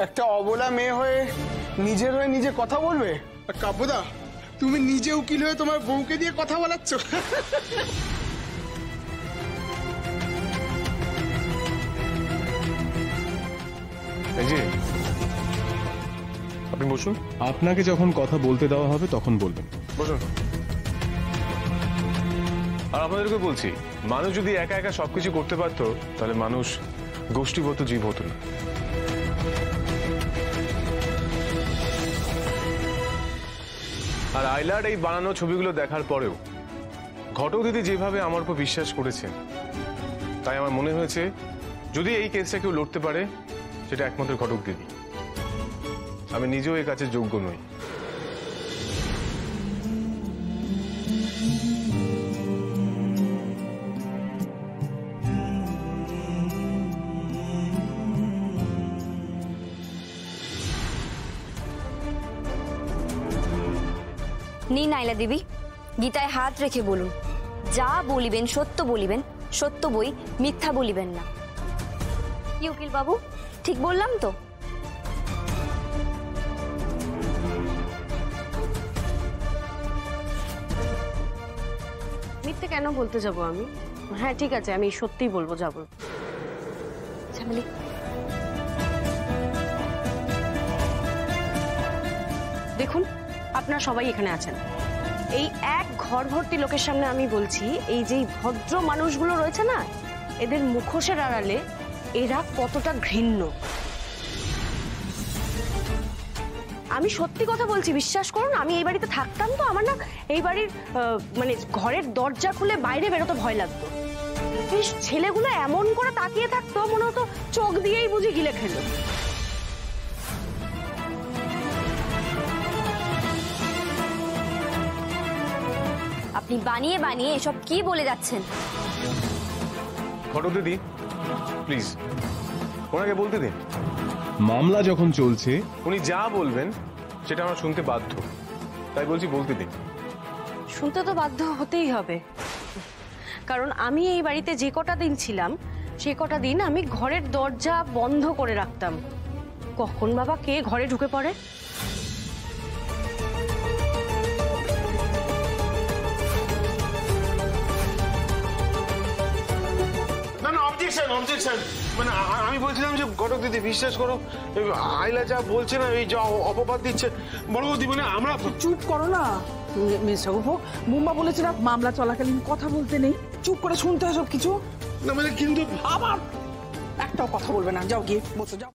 একটা অবলা মেয়ে হয়ে নিজের হয়ে নিজে কথা বলবে? কাব্যদা, তুমি নিজে উকিল হয়ে তোমার বউকে দিয়ে কথা বলাচ্ছ? এই যে আপনি বসুন। আপনাকে যখন কথা বলতে দেওয়া হবে তখন বলবেন। বসুন। আর আপনাদেরকে বলছি, মানুষ যদি একা একা সবকিছু করতে পারতো তাহলে মানুষ গোষ্ঠীগত জীব হতো না। আর আইলার এই বানানো ছবিগুলো দেখার পরেও ঘটক দিদি যেভাবে আমার উপর বিশ্বাস করেছেন, তাই আমার মনে হয়েছে যদি এই কেসটা কেউ লড়তে পারে সেটা একমাত্র ঘটক দিদি। আমি নিজেও এই কাজের যোগ্য নই। নিন আইলা দেবী, গীতায় হাত রেখে বলুন, যা বলিবেন সত্য বলিবেন, সত্য বই মিথ্যা বলিবেন না। কি উকিল বাবু, ঠিক বললাম তো? মিথ্যে কেন বলতে যাব আমি? হ্যাঁ ঠিক আছে, আমি সত্যিই বলবো, যাব। দেখুন, আপনারা সবাই এখানে আছেন, এই এক ঘর ভর্তি লোকের সামনে আমি বলছি, এই যে ভদ্র মানুষগুলো রয়েছে না, এদের মুখোশের আড়ালে এরা কতটা ঘৃণ্য। আমি সত্যি কথা বলছি, বিশ্বাস করুন। আমি এই বাড়িতে থাকতাম তো, আমার না এই বাড়ির মানে ঘরের দরজা খুলে বাইরে বেরোতে ভয় লাগতো। ছেলেগুলো এমন করে তাকিয়ে থাকতো, মনে হতো চোখ দিয়েই বুঝি গিলে খেলো। আপনি বানিয়ে বানিয়ে এসব কি বলে যাচ্ছেন? ঘটক দিদি প্লিজ ওনাকে বলতে দিন। মামলা যখন চলছে উনি যা বলবেন সেটা আমরা শুনতে বাধ্য, তাই বলছি বলতে দিন। শুনতে তো বাধ্য হতেই হবে, কারণ আমি এই বাড়িতে যে কটা দিন ছিলাম সে কটা দিন আমি ঘরের দরজা বন্ধ করে রাখতাম। কখন বাবা কে ঘরে ঢুকে পড়ে। মানে আমি বলছিলাম যে ঘটক দিদি বিশ্বাস করো, আইলা যা বলছে না, এই যা অপবাদ দিচ্ছে বড় বৌদি, মানে আমরা চুপ করো না মিস্টার উপো। মুম্বা বলেছিল মামলা চলাকালীন কথা বলতে নেই, চুপ করে শুনতে হয় সবকিছু। না মানে কিন্তু আবার একটাও কথা বলবে না, যাও গিয়ে বসে যাও।